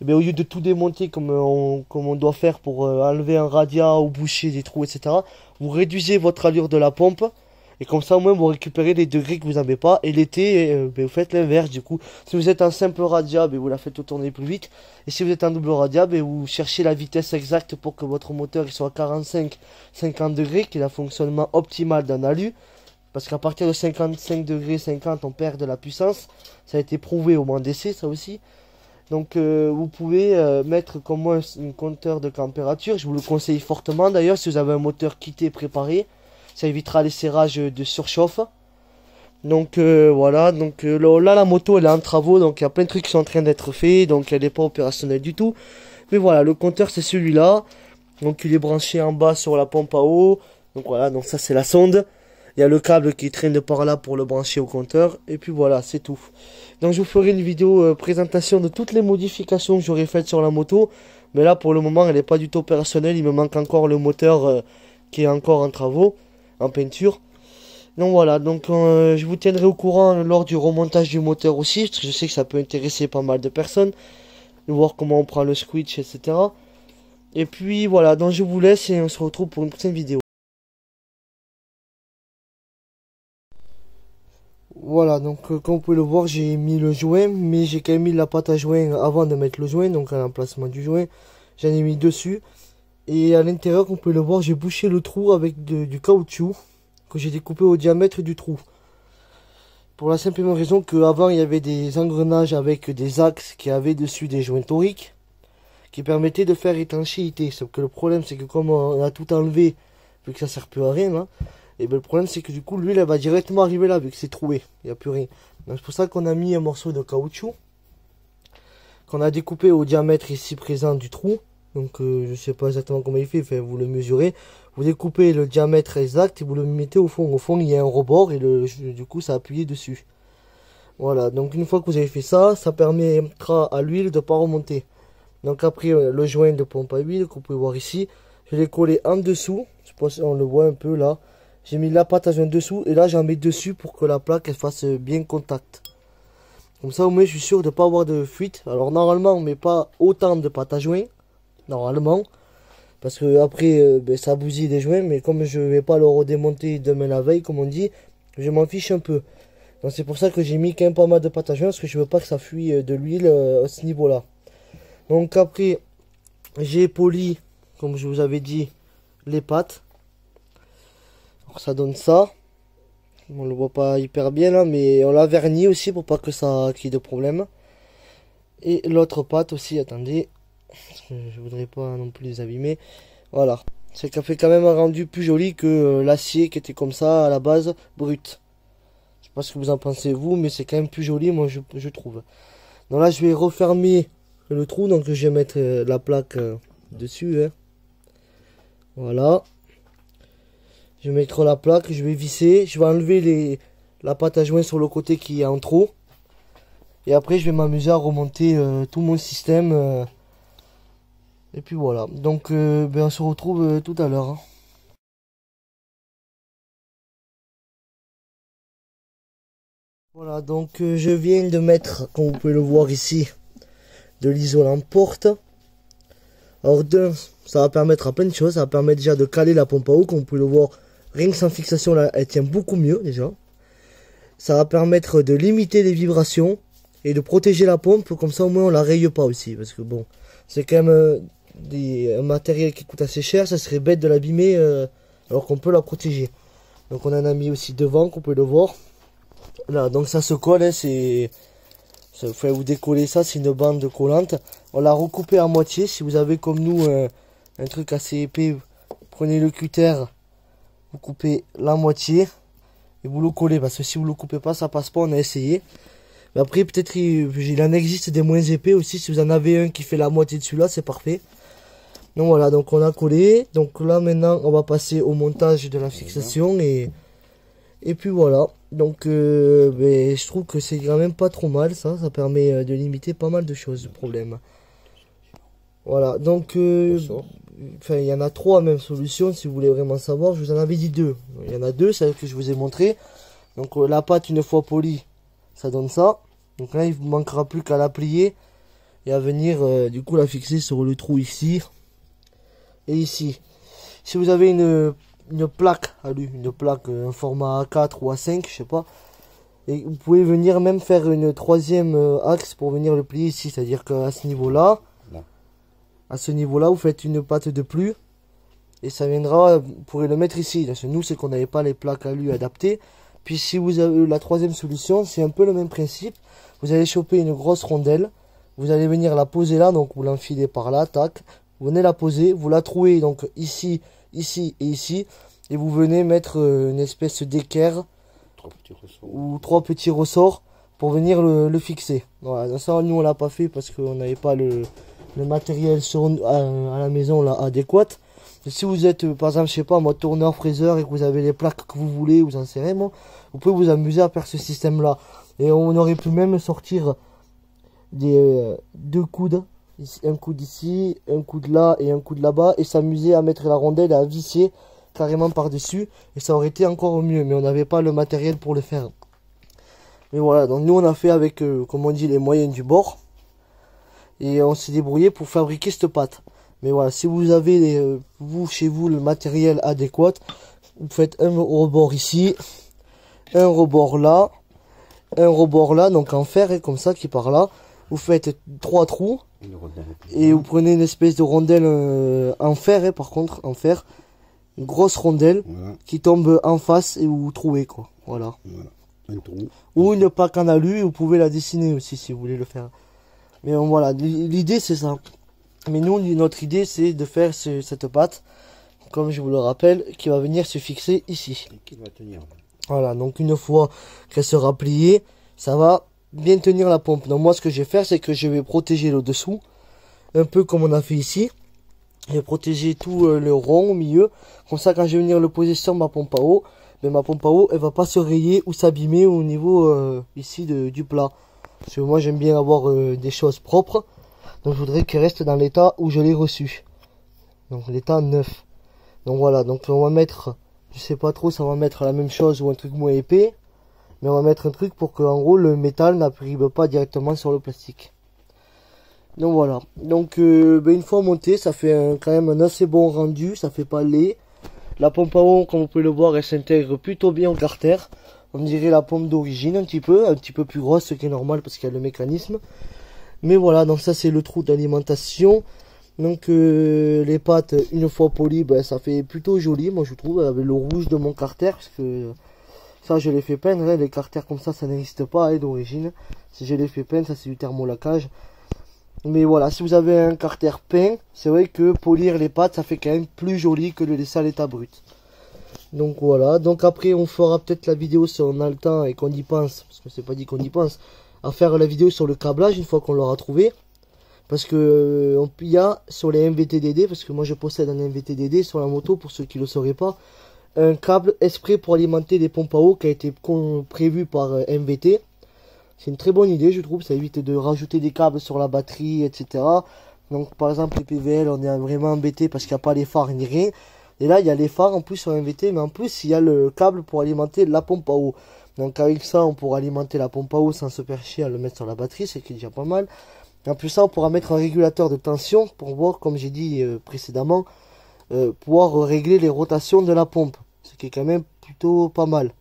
eh bien, au lieu de tout démonter comme on doit faire pour enlever un radiat ou boucher des trous, etc., vous réduisez votre allure de la pompe. Et comme ça, au moins, vous récupérez les degrés que vous n'avez pas. Et l'été, vous faites l'inverse. Du coup, si vous êtes en simple radiat, vous la faites tourner plus vite. Et si vous êtes en double radiat, vous cherchez la vitesse exacte pour que votre moteur il soit à 45-50 degrés, qui est le fonctionnement optimal d'un alu. Parce qu'à partir de 55 degrés 50, on perd de la puissance. Ça a été prouvé au moins d'essai, ça aussi. Donc vous pouvez mettre comme moi un compteur de température. Je vous le conseille fortement d'ailleurs si vous avez un moteur quitté préparé. Ça évitera les serrages de surchauffe. Donc voilà, donc là la moto elle est en travaux, donc il y a plein de trucs qui sont en train d'être faits, donc elle n'est pas opérationnelle du tout. Mais voilà, le compteur c'est celui-là. Donc il est branché en bas sur la pompe à eau. Donc voilà, donc ça c'est la sonde. Il y a le câble qui traîne par là pour le brancher au compteur. Et puis voilà, c'est tout. Donc je vous ferai une vidéo présentation de toutes les modifications que j'aurais faites sur la moto. Mais là pour le moment elle n'est pas du tout opérationnelle. Il me manque encore le moteur qui est encore en travaux, en peinture. Donc voilà, donc je vous tiendrai au courant lors du remontage du moteur aussi. Parce que je sais que ça peut intéresser pas mal de personnes. De voir comment on prend le switch, etc. Et puis voilà, donc je vous laisse et on se retrouve pour une prochaine vidéo. Voilà, donc comme vous pouvez le voir, j'ai mis le joint, mais j'ai quand même mis la pâte à joint avant de mettre le joint, donc à l'emplacement du joint. J'en ai mis dessus. Et à l'intérieur, comme vous pouvez le voir, j'ai bouché le trou avec du caoutchouc que j'ai découpé au diamètre du trou. Pour la simple raison qu'avant, il y avait des engrenages avec des axes qui avaient dessus des joints toriques qui permettaient de faire étanchéité. Sauf que le problème, c'est que comme on a tout enlevé, vu que ça sert plus à rien, hein, et ben le problème c'est que du coup l'huile elle va directement arriver là vu que c'est troué, il n'y a plus rien. Donc c'est pour ça qu'on a mis un morceau de caoutchouc qu'on a découpé au diamètre ici présent du trou. Donc je sais pas exactement comment il fait, enfin, vous le mesurez, vous découpez le diamètre exact et vous le mettez au fond. Au fond il y a un rebord et du coup ça appuie dessus. Voilà, donc une fois que vous avez fait ça, ça permettra à l'huile de ne pas remonter. Donc après le joint de pompe à huile que vous pouvez voir ici, je l'ai collé en dessous, je sais pas si on le voit un peu là. J'ai mis la pâte à joint dessous et là j'en mets dessus pour que la plaque elle fasse bien contact. Comme ça au moins je suis sûr de ne pas avoir de fuite. Alors normalement on met pas autant de pâte à joint, normalement. Parce que après ça bousille des joints, mais comme je vais pas le redémonter demain la veille comme on dit, je m'en fiche un peu. Donc c'est pour ça que j'ai mis quand même pas mal de pâte à joint parce que je veux pas que ça fuit de l'huile à ce niveau là. Donc après j'ai poli, comme je vous avais dit, les pâtes. Alors ça donne ça. On le voit pas hyper bien là, mais on l'a verni aussi pour pas que ça qu'il y ait de problème. Et l'autre pâte aussi, attendez. Je voudrais pas non plus les abîmer. Voilà. Ça fait quand même un rendu plus joli que l'acier qui était comme ça à la base, brut. Je sais pas ce que vous en pensez vous, mais c'est quand même plus joli, moi je trouve. Donc là je vais refermer le trou, donc je vais mettre la plaque dessus. Hein. Voilà. Je vais mettre la plaque, je vais visser, je vais enlever la pâte à joint sur le côté qui est en trop. Et après je vais m'amuser à remonter tout mon système. Et puis voilà, donc on se retrouve tout à l'heure. Hein. Voilà, donc je viens de mettre, comme vous pouvez le voir ici, de l'isolant porte. Alors ça va permettre à plein de choses, ça va permettre déjà de caler la pompe à eau, comme vous pouvez le voir. Rien que sans fixation, là, elle tient beaucoup mieux déjà. Ça va permettre de limiter les vibrations et de protéger la pompe. Comme ça, au moins, on la raye pas aussi. Parce que bon, c'est quand même un matériel qui coûte assez cher. Ça serait bête de l'abîmer alors qu'on peut la protéger. Donc, on en a mis aussi devant, qu'on peut le voir. Là, donc ça se colle. Hein, enfin, vous décollez ça, c'est une bande collante. On l'a recoupé à moitié. Si vous avez comme nous un truc assez épais, prenez le cutter. Vous coupez la moitié et vous le collez parce que si vous le coupez pas ça passe pas, on a essayé. Mais après peut-être il en existe des moins épais aussi, si vous en avez un qui fait la moitié de celui-là c'est parfait. Donc voilà, donc on a collé. Donc là maintenant on va passer au montage de la fixation et puis voilà. Donc je trouve que c'est quand même pas trop mal ça permet de limiter pas mal de choses, de problème. Voilà, donc enfin, il y en a 3 même solutions si vous voulez vraiment savoir. Je vous en avais dit 2. Il y en a 2, celles que je vous ai montré. Donc la pâte une fois polie, ça donne ça. Donc là il vous manquera plus qu'à la plier et à venir du coup la fixer sur le trou ici et ici. Si vous avez une plaque alu, une plaque un format A4 ou A5, je sais pas, et vous pouvez venir même faire une troisième axe pour venir le plier ici, c'est à dire qu'à ce niveau là, vous faites une pâte de plus et ça viendra, vous pourrez le mettre ici. Parce que nous c'est qu'on n'avait pas les plaques alu adaptées. Puis si vous avez la troisième solution, c'est un peu le même principe. Vous allez choper une grosse rondelle, vous allez venir la poser là, donc vous l'enfilez par là, tac. Vous venez la poser, vous la trouez donc ici, ici et ici. Et vous venez mettre une espèce d'équerre ou 3 petits ressorts pour venir le fixer. Voilà, ça nous on l'a pas fait parce qu'on n'avait pas le matériel à la maison là, adéquat. Si vous êtes par exemple, je sais pas, moi tourneur, fraiseur et que vous avez les plaques que vous voulez, vous en serrez, moi, vous pouvez vous amuser à faire ce système là. Et on aurait pu même sortir des 2 coudes, un coude ici, un coude là et un coude là-bas, et s'amuser à mettre la rondelle et à visser carrément par dessus, et ça aurait été encore mieux, mais on n'avait pas le matériel pour le faire. Mais voilà, donc nous on a fait avec, comme on dit, les moyens du bord, et on s'est débrouillé pour fabriquer cette pâte. Mais voilà, si vous avez vous chez vous le matériel adéquat, vous faites un rebord ici, un rebord là, un rebord là, donc en fer, et comme ça qui part là. Vous faites 3 trous et vous prenez une espèce de rondelle en fer, par contre en fer, une grosse rondelle qui tombe en face et vous trouvez quoi. Voilà.
Un trou.
Ou une plaque en alu, vous pouvez la dessiner aussi si vous voulez le faire. Mais voilà, l'idée c'est ça. Mais nous, notre idée, c'est de faire cette pâte, comme je vous le rappelle, qui va venir se fixer ici.
Et qui va tenir.
Voilà, donc une fois qu'elle sera pliée, ça va bien tenir la pompe. Donc moi, ce que je vais faire, c'est que je vais protéger le dessous, un peu comme on a fait ici. Je vais protéger tout le rond au milieu. Comme ça, quand je vais venir le poser sur ma pompe à eau, mais ma pompe à eau, elle va pas se rayer ou s'abîmer au niveau ici du plat. Parce que moi, j'aime bien avoir des choses propres. Donc je voudrais qu'il reste dans l'état où je l'ai reçu. Donc l'état neuf. Donc voilà, donc on va mettre, je sais pas trop, ça va mettre la même chose ou un truc moins épais. Mais on va mettre un truc pour que en gros le métal n'arrive pas directement sur le plastique. Donc voilà. Donc une fois monté, ça fait quand même un assez bon rendu, ça fait pas laid. La pompe à eau, comme vous pouvez le voir, elle s'intègre plutôt bien au carter. On dirait la pompe d'origine un petit peu plus grosse, ce qui est normal parce qu'il y a le mécanisme. Mais voilà, donc ça c'est le trou d'alimentation. Donc les pâtes, une fois polies, ben, ça fait plutôt joli, moi je trouve, avec le rouge de mon carter. Parce que ça je l'ai fait peindre, hein, les carters comme ça n'existe pas hein, d'origine. Si je l'ai fait peindre, ça c'est du thermolacage. Mais voilà, si vous avez un carter peint, c'est vrai que polir les pâtes, ça fait quand même plus joli que de le laisser à l'état brut. Donc voilà, donc après on fera peut-être la vidéo si on a le temps et qu'on y pense, parce que c'est pas dit qu'on y pense, à faire la vidéo sur le câblage une fois qu'on l'aura trouvé. Parce que il y a sur les MVT-DD, parce que moi je possède un MVT-DD sur la moto, pour ceux qui ne le sauraient pas, un câble exprès pour alimenter des pompes à eau qui a été prévu par MVT. C'est une très bonne idée je trouve, ça évite de rajouter des câbles sur la batterie, etc. Donc par exemple les PVL, on est vraiment embêté parce qu'il n'y a pas les phares ni rien. Et là il y a les phares en plus sur MVT, mais en plus il y a le câble pour alimenter la pompe à eau. Donc avec ça on pourra alimenter la pompe à eau sans se faire chier à le mettre sur la batterie, c'est déjà pas mal. Et en plus ça on pourra mettre un régulateur de tension pour voir, comme j'ai dit précédemment, pouvoir régler les rotations de la pompe. Ce qui est quand même plutôt pas mal.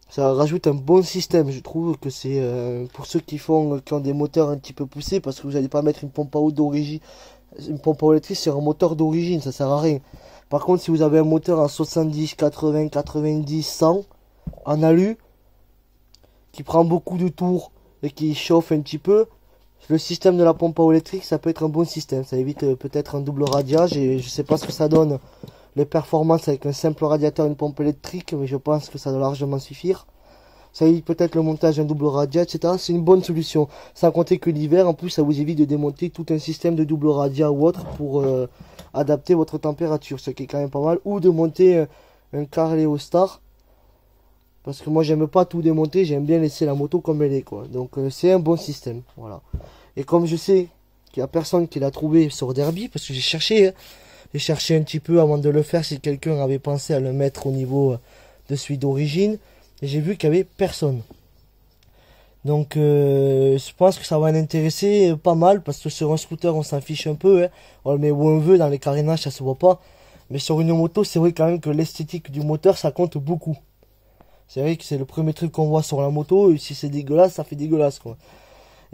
Ça rajoute un bon système, je trouve que c'est pour ceux qui ont des moteurs un petit peu poussés, parce que vous n'allez pas mettre une pompe à eau d'origine, une pompe à eau électrique sur un moteur d'origine, ça sert à rien. Par contre si vous avez un moteur en 70, 80, 90, 100 en alu, qui prend beaucoup de tours et qui chauffe un petit peu, le système de la pompe à eau électrique, ça peut être un bon système. Ça évite peut-être un double radiage et je sais pas ce que ça donne les performances avec un simple radiateur et une pompe électrique, mais je pense que ça doit largement suffire. Ça évite peut-être le montage d'un double radiateur, etc. C'est une bonne solution. Sans compter que l'hiver, en plus, ça vous évite de démonter tout un système de double radiateur ou autre pour adapter votre température, ce qui est quand même pas mal. Ou de monter un Carleo Star. Parce que moi j'aime pas tout démonter, j'aime bien laisser la moto comme elle est quoi. Donc c'est un bon système, voilà. Et comme je sais qu'il y a personne qui l'a trouvé sur Derby, parce que j'ai cherché un petit peu avant de le faire si quelqu'un avait pensé à le mettre au niveau de celui d'origine. et j'ai vu qu'il y avait personne. Donc je pense que ça va l'intéresser pas mal, parce que sur un scooter on s'en fiche un peu, hein. On le met où on veut, dans les carénages ça se voit pas. Mais sur une moto, c'est vrai quand même que l'esthétique du moteur ça compte beaucoup. C'est vrai que c'est le premier truc qu'on voit sur la moto, et si c'est dégueulasse, ça fait dégueulasse quoi.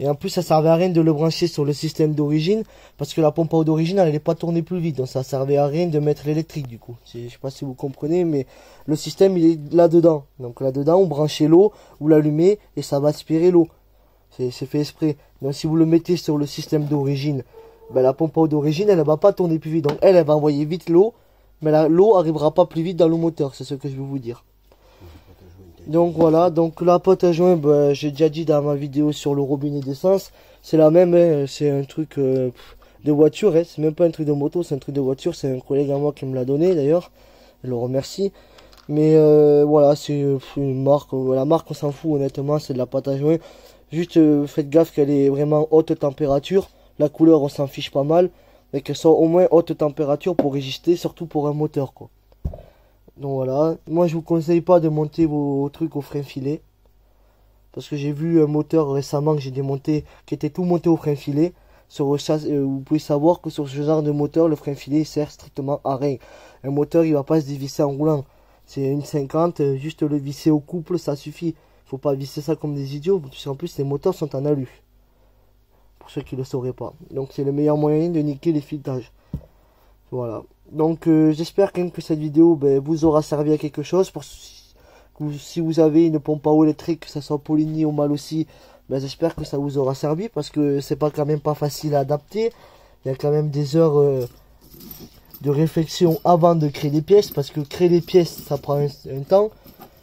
Et en plus ça servait à rien de le brancher sur le système d'origine, parce que la pompe à eau d'origine elle n'est pas tournée plus vite, donc ça servait à rien de mettre l'électrique du coup. Je sais pas si vous comprenez, mais le système il est là-dedans. Donc là-dedans on branchait l'eau, vous l'allumez et ça va aspirer l'eau. C'est fait exprès. Donc si vous le mettez sur le système d'origine, ben, la pompe à eau d'origine elle va pas tourner plus vite. Donc elle va envoyer vite l'eau, mais l'eau arrivera pas plus vite dans le moteur, c'est ce que je veux vous dire. Donc voilà, donc la pâte à joint, bah, j'ai déjà dit dans ma vidéo sur le robinet d'essence, c'est la même, hein, c'est un truc de voiture, hein, c'est même pas un truc de moto, c'est un truc de voiture, c'est un collègue à moi qui me l'a donné d'ailleurs, je le remercie. Mais voilà, c'est une marque, la marque on s'en fout honnêtement, c'est de la pâte à joint. Juste faites gaffe qu'elle est vraiment haute température, la couleur on s'en fiche pas mal, mais qu'elle soit au moins haute température pour résister, surtout pour un moteur quoi. Donc voilà, moi je vous conseille pas de monter vos trucs au frein filet, parce que j'ai vu un moteur récemment que j'ai démonté qui était tout monté au frein filet. Vous pouvez savoir que sur ce genre de moteur, le frein filet sert strictement à rien. Un moteur il va pas se dévisser en roulant, c'est une 50, juste le visser au couple ça suffit. Faut pas visser ça comme des idiots, parce qu'en plus les moteurs sont en alu, pour ceux qui le sauraient pas. Donc c'est le meilleur moyen de niquer les filetages. Voilà. Donc j'espère quand même que cette vidéo vous aura servi à quelque chose. Si vous avez une pompe à eau électrique, que ce soit Poligny ou Malossi, j'espère que ça vous aura servi, parce que c'est pas quand même pas facile à adapter. Il y a quand même des heures de réflexion avant de créer des pièces, parce que créer des pièces ça prend un temps,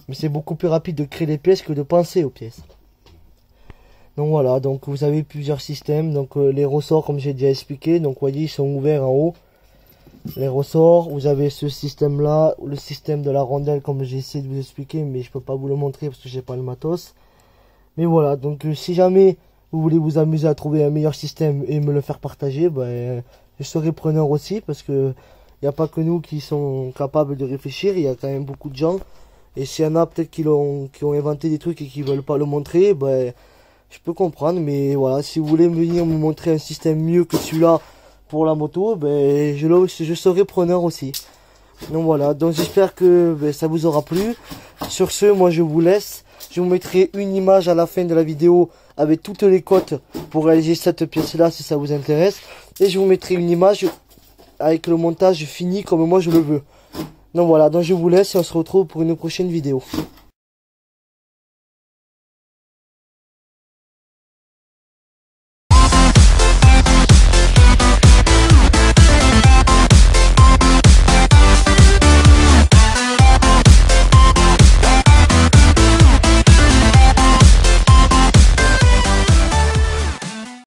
mais c'est beaucoup plus rapide de créer des pièces que de penser aux pièces. Donc voilà, donc vous avez plusieurs systèmes, donc les ressorts comme j'ai déjà expliqué, donc vous voyez ils sont ouverts en haut. Les ressorts, vous avez ce système là, le système de la rondelle comme j'ai essayé de vous expliquer, mais je peux pas vous le montrer parce que j'ai pas le matos. Mais voilà, donc si jamais vous voulez vous amuser à trouver un meilleur système et me le faire partager, je serai preneur aussi, parce que il n'y a pas que nous qui sont capables de réfléchir, il y a quand même beaucoup de gens. Et s'il y en a peut-être qui ont inventé des trucs et qui veulent pas le montrer, je peux comprendre. Mais voilà, si vous voulez venir me montrer un système mieux que celui-là pour la moto, je serai preneur aussi. Donc voilà, donc j'espère que ça vous aura plu. Sur ce, moi je vous laisse. Je vous mettrai une image à la fin de la vidéo avec toutes les cotes pour réaliser cette pièce là si ça vous intéresse. Et je vous mettrai une image avec le montage fini comme moi je le veux. Donc voilà, donc je vous laisse et on se retrouve pour une prochaine vidéo.